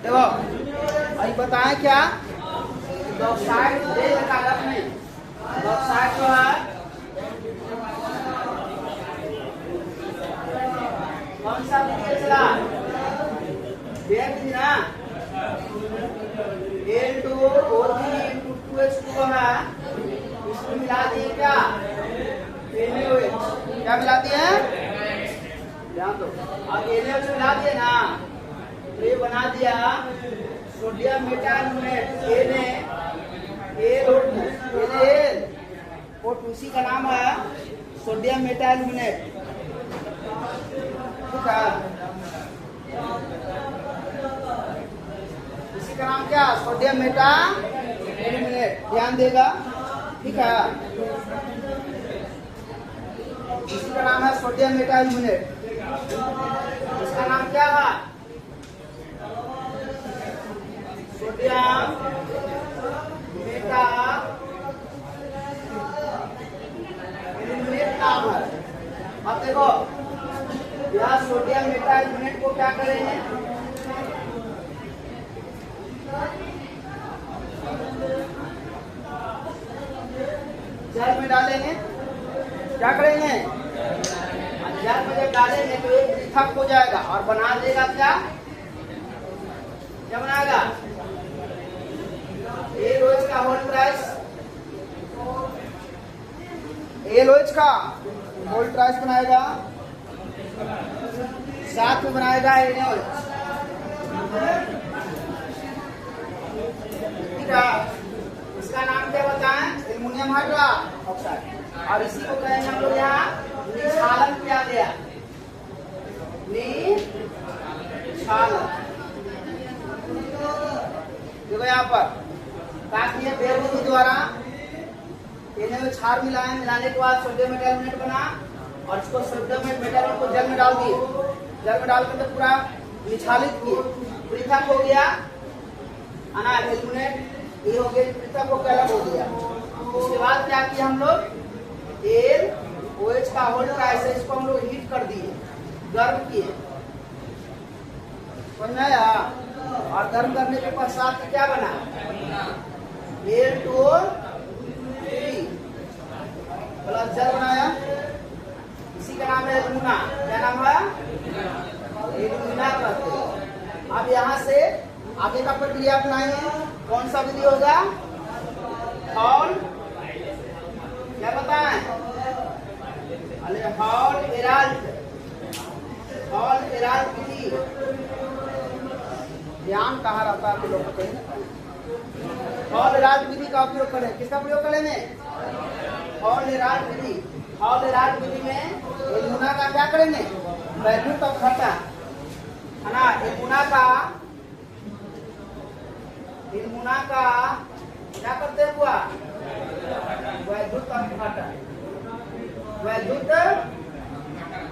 देखो अभी बताएं क्या डॉक्साइड दे कागज में डॉक्साइड जो है कौन सा विधि चला विधि ना L2O3 into 2H2O है इसको मिला दिए क्या NaOH क्या मिला दिए ध्यान दो अब NaOH मिला दिए ना तो ये बना दिया सोडियम मेटाल्यूमिनेट NaL और उसी का नाम है सोडियम मेटाल्यूमिनेट ठीक है इसी का नाम क्या सोडियम मेटाल्यूमिनेट ध्यान देगा ठीक है इसी का नाम है सोडियम मेटाल्यूमिनेट इसका नाम क्या है सोडियम मेटाल्यूमिनेट नाम है। अब देखो यह सोडियम मेटाल्यूमिनेट को क्या करेंगे जल में डालेंगे क्या करेंगे जल में जब डालेंगे तो एक पृथक हो जाएगा और बना देगा क्या क्या बनाएगा एलोएच का होल प्राइस एलोएच का होल प्राइस बनाएगा साथ में बनाएगा एनएच इसका नाम क्या बताएं एल्युमिनियम हाइड्रोक्साइड और इसी को कहेंगे हम लोग यहाँ निक्षालन किया गया निक्षालन देखो यहाँ पर ताकि ये बेरबुद्धि द्वारा इन्हें क्षार मिलाए मिलाने के बाद सोडियम मेटाल्यूमिनेट बना और इसको सोडियम मेटाल्यूमिनेट को जल में डाल दिए जल में डालकर तो पूरा निक्षालित किए पृथक हो गया एल्युमिनेट ये हो गया पृथक होकर अलग हो गया उसके बाद क्या किया हम लोग LOH का होल प्राइस है इसको हम लोग हीट कर दिए गर्म किए समझ में आया और गर्म करने के पश्चात क्या बना L2O3 प्लस जल बनाया इसी का नाम है एल्युमिना क्या नाम है एल्युमिना कहते हैं। अब यहाँ से आगे का प्रक्रिया अपनाएंगे कौन सा विधि होगा हॉल क्या बताएं हॉल एराल्ट विधि ध्यान कहाँ रहता है लोग हॉल एराल्ट विधि का उपयोग करें किसका प्रयोग करेंगे हॉल एराल्ट विधि में एल्युमिना का क्या करेंगे वैद्युत अपघटन है ना एल्युमिना का क्या करते हुआ वैद्युत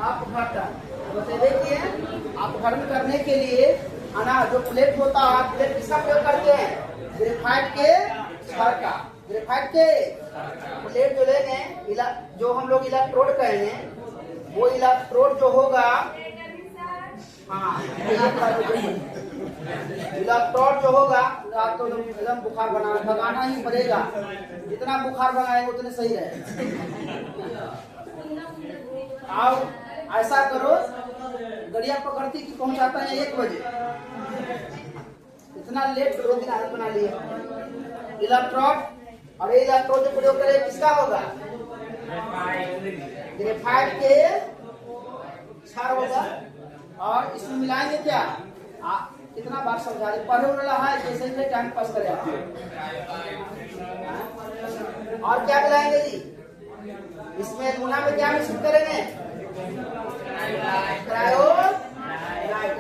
अपघटन तो देखिए अपघटन करने के लिए जो प्लेट होता है प्लेट किसका प्रयोग करते हैं ग्रेफाइट के छड़ का ग्रेफाइट के प्लेट जो लेंगे जो हम लोग इलेक्ट्रोड कहेंगे वो इलेक्ट्रोड जो होगा हाँ इलेक्ट्रोड जो होगा तो एकदम बुखार भगाना ही पड़ेगा जितना बुखार भगाएंगे उतने सही रहेगा। अब ऐसा करो गड़िया पकड़ती कि पहुंचाता है 1 बजे इतना लेट 2 दिन आदत बना लिया इलेक्ट्रोड और ये इलेक्ट्रोड जो प्रयोग करे किसका होगा ग्रेफाइट के क्षार होगा और इसमें मिलाएंगे क्या कितना बार समझा रहे पढ़े वाला है जैसे ही टाइम पास करे और क्या मिलाएंगे जी इसमें एल्युमिना में क्या मिश्रित करेंगे क्रायोडाइट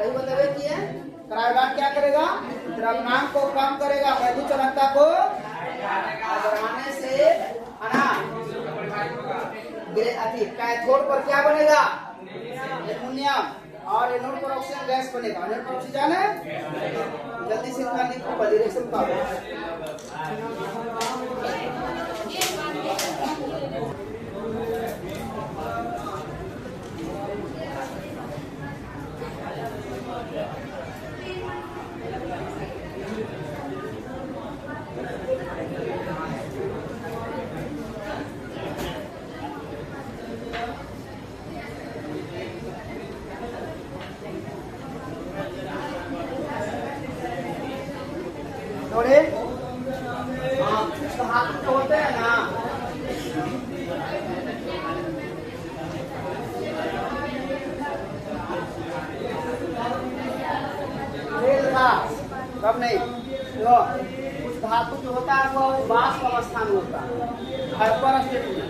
क्या करेगा द्रव्यमान को कम करेगा वैद्युत चालकता को बढ़ाने से कैथोड पर क्या बनेगा एल्युमिनियम और एनोड पर ऑक्सीजन गैस बनेगा एनोड पर ऑक्सीजन है जल्दी से इतना लिखो वैलिडेशन का थोड़े कुछ धातु जो होते हैं ना, कब नहीं तो कुछ धातु जो होता है वो वाष्प अवस्था में होता है, हाइपर स्टेट में।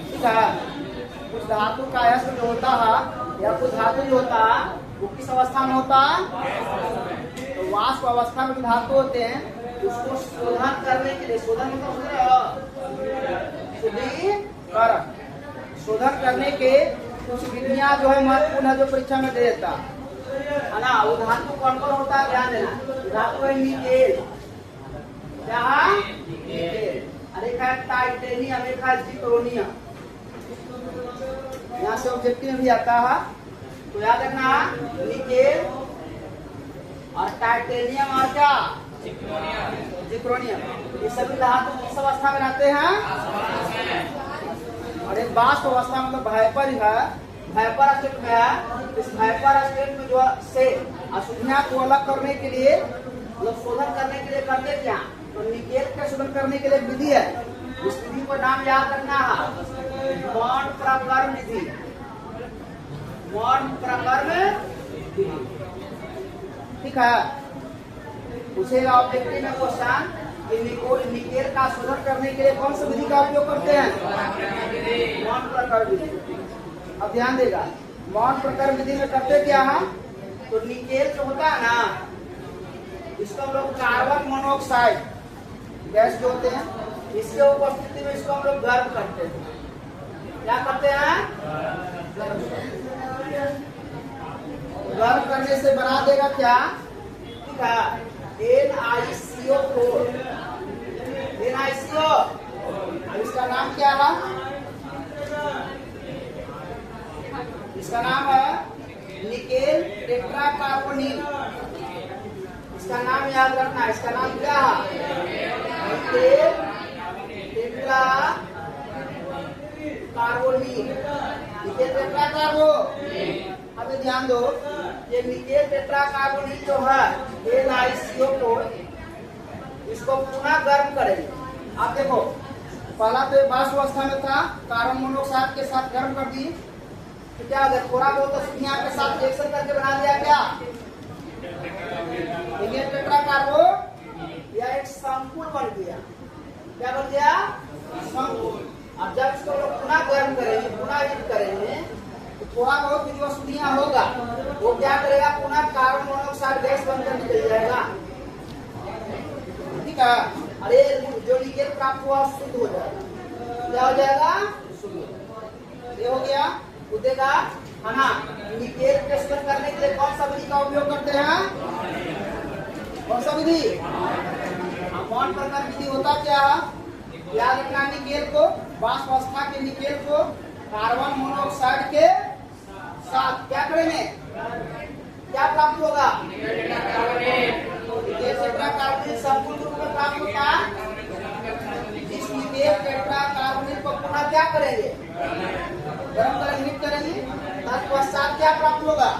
ठीक है, कुछ धातु का अयस्क जो होता है या कुछ धातु जो होता है वो किस अवस्था में होता है? तो वाष्प अवस्था में धातु होते हैं, उसको शोधन करने के लिए, शोधन मतलब शुद्धिकरण, शोधन करने के कुछ विधियां जो है महत्वपूर्ण है, जो परीक्षा में दे देता है ना। वो धातु कौन कौन होता है ध्यान देना। धातु है निकेल, क्या है निकेल, एक है टाइटेनियम, एक है जिर्कोनियम। यहाँ से ऑब्जेक्टिव में भी आता है तो याद रखना, निकेल और टाइटेनियम और क्या जिर्कोनियम, ये सभी धातु किस अवस्था में रहते हैं? और एक वाष्प अवस्था मतलब वाइपर है, वाइपर स्टेट में है। इस वाइपर स्टेट में जो से अशुद्धियां को अलग करने के लिए, मतलब शोधन करने के लिए करते क्या? तो निकेल के शोधन करने के लिए विधि है, इस विधि को नाम याद रखना है, मॉन प्रकर्म विधि। मॉन प्रकर्म विधि, ठीक है। पूछेगा ऑब्जेक्टिव में क्वेश्चन कि निकेल का शोधन करने के लिए कौन सी विधि का उपयोग करते हैं? मॉन प्रकर्म विधि। अब ध्यान देगा, मॉन प्रकर्म विधि में करते क्या है? तो निकेल जो होता है ना, इसको हम लोग कार्बन मोनोऑक्साइड गैस जो होते हैं, इसके उपस्थिति में इसको हम लोग गर्म करते हैं। क्या करते हैं? गर्म करने से बना देगा क्या? ठीक है, NiCO4। NiCO, इसका नाम क्या है? इसका नाम है निकेल टेट्राकार्बोनिल। इसका नाम याद रखना, इसका नाम क्या है? निकेल टेट्राकार्बोनिल, निकेल टेट्राकार्बो। अभी ध्यान दो, ये निकेल टेट्राकार्बोनिल जो है NiCO4, इसको पुनः गर्म करेंगे। आप देखो, पहला तो वाष्प अवस्था में था, कार्बन मोनोऑक्साइड के साथ गर्म कर दी, तो क्या अगर थोड़ा बहुत अशुद्धियां के साथ रिएक्शन करके बना दिया क्या? निकेल टेट्राकार्बो या एक संकुल बन गया। क्या बन गया? संकुल। अब जब इसको लोग पुनः गर्म करेंगे, पुनः हीट करेंगे, तो थोड़ा बहुत जो अशुद्धियां होगा वो क्या करेगा? पुनः कार्बन मोनोऑक्साइड गैस बनकर निकल जाएगा। ठीक है, अरे जो निकेल प्राप्त हुआ शुद्ध हो जाएगा। क्या हो जाएगा? शुद्ध। ये हो गया उदेगा, है ना। निकेल के शोधन करने के लिए कौन सा विधि का उपयोग करते हैं? कौन सा विधि? मॉन प्रकर्म विधि होता क्या है? याद रखना, निकेल को, वाष्प अवस्था के निकेल को कार्बन मोनोऑक्साइड के साथ क्या करेंगे? क्या प्राप्त होगा? निकेल टेट्राकार्बोनिल संकुल रूप में प्राप्त होता है। इस निकेल टेट्राकार्बोनिल को पुनः क्या करेंगे? गर्म करेंगे, हीट करेंगे, तत्पश्चात क्या प्राप्त होगा?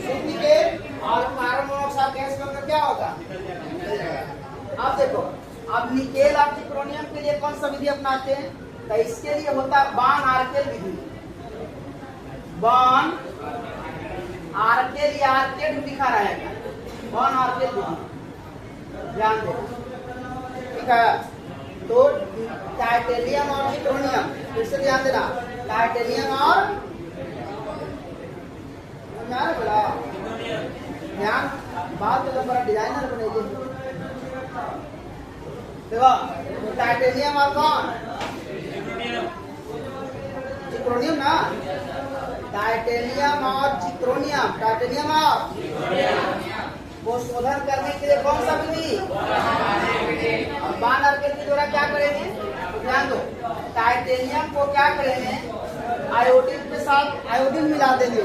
शुद्ध निकेल और कार्बन मोनोऑक्साइड गैस बनकर क्या होगा? अब देखो, अब निकेल और जिर्कोनियम के लिए कौन सा विधि अपनाते हैं? तो इसके लिए होता है बॉन आर्केल विधि। बॉन आर्केल या आर्केड लिखा रहेगा, बॉन आर्केल विधि, ध्यान दो। ठीक है, तो टाइटेनियम और जिर्कोनियम, फिर से ध्यान देना, टाइटेनियम और ध्यान, बात तो बड़ा डिजाइनर बनेगी। देखो, टाइटेनियम और कौन? जिर्कोनियम ना, टाइटेनियम और जिर्कोनियम, टाइटेनियम और वो शोधन करने के लिए कौन सा विधि? और बॉन आर्केल के द्वारा क्या करेंगे? ध्यान दो, टाइटेनियम को क्या करेंगे? आयोडीन के साथ आयोडीन मिला देंगे।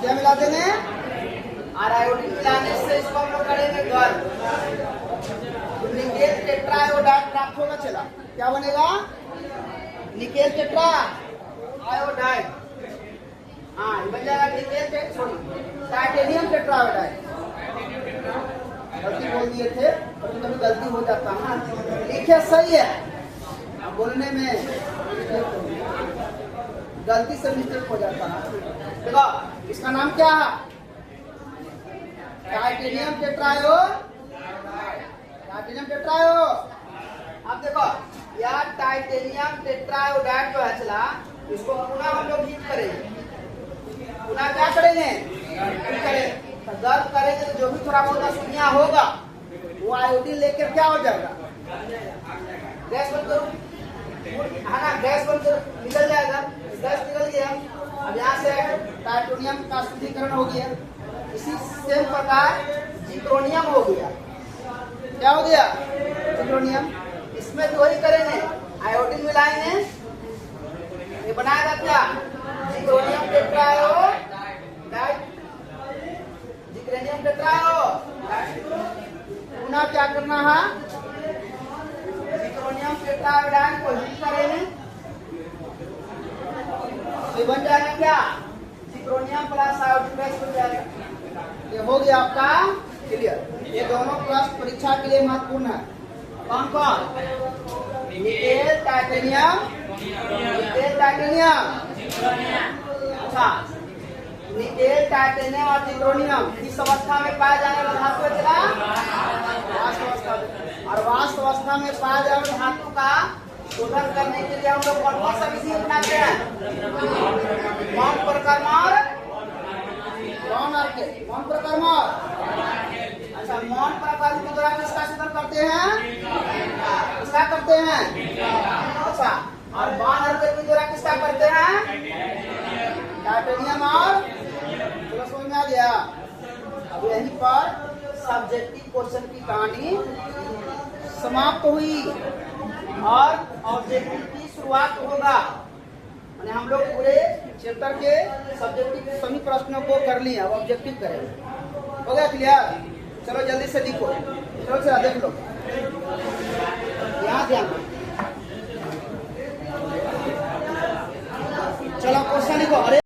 क्या मिला देंगे? और आयोडीन मिलाने से इसको हम लोग करेंगे गर्म। निकेल टेट्रा आयोडाइड प्राप्त होगा। चला, क्या बनेगा? Nickel tetra iodide. हाँ, बन जाएगा निकेल टाइटेनियम टेट्रा आयोडाइड। में ये थे, और कभी गलती हो जाता है। लिखे सही है, बोलने में गलती से मिस्टेक हो जाता है। देखो इसका नाम क्या है? टाइटेनियम टेट्रायोड। टाइटेनियम टेट्रायोड। अब देखो यार, टाइटेनियम टेट्रायोडाइड जो है चला, इसको पुनः हम लोग हीट करेंगे। पुनः क्या करेंगे? हीट करेंगे। तो गर्म करेंगे तो जो भी थोड़ा बहुत अशुद्धियां होगा वो आयोडीन लेकर क्या हो जाएगा? गैस बंद करो, है ना, गैस बंद करो, निकल जाएगा। गैस निकल गया। अब यहाँ से टाइटेनियम का शुद्धिकरण हो गया। इसी सेम प्रकार जिक्रोनियम हो गया। क्या हो गया? जिक्रोनियम। इसमें तो वही करेंगे, आयोडीन मिलाएंगे, ये बनाएगा क्या? जिक्रोनियम टेट्रायोडाइड। जिक्रोनियम टेट्रायोडाइड। पुनः क्या करना है? जिक्रोनियम टेट्रायोडाइड को हीट करेंगे, ये बन जाएगा क्या? जिक्रोनियम प्लस आयोडीन गैस बन जाएगा। ये हो गया आपका क्लियर। ये दोनों प्रश्न परीक्षा के लिए महत्वपूर्ण है। कौन कौन? Nickel titanium, nickel titanium. अच्छा, निकेल टाइटेनियम और जिक्रोनियम किस अवस्था में पाया जाने वाला धातु है? वाष्प अवस्था में। और वाष्प अवस्था में पाया जाने वाला धातु का शोधन करने के लिए हम लोग कौन कौन सा विधि अपनाते हैं? मौन प्रकर्म और कौन प्रकर्म। अच्छा, मौन प्रकर्म के द्वारा किसका शोधन करते हैं? किसका करते हैं? अच्छा, और बाण अर्क के द्वारा किसका करते हैं? टाइटेनियम और। चलो समझ में आ गया। अब यहीं पर सब्जेक्टिव क्वेश्चन की कहानी समाप्त हुई और ऑब्जेक्टिव की शुरुआत होगा। मैंने हम लोग पूरे चैप्टर के सब्जेक्टिव सभी प्रश्नों को कर लिए, अब ऑब्जेक्टिव करेंगे। हो गया क्लियर? चलो जल्दी से लिखो। चलो चला देख लो, यहाँ ध्यान। चलो क्वेश्चन लिखो। अरे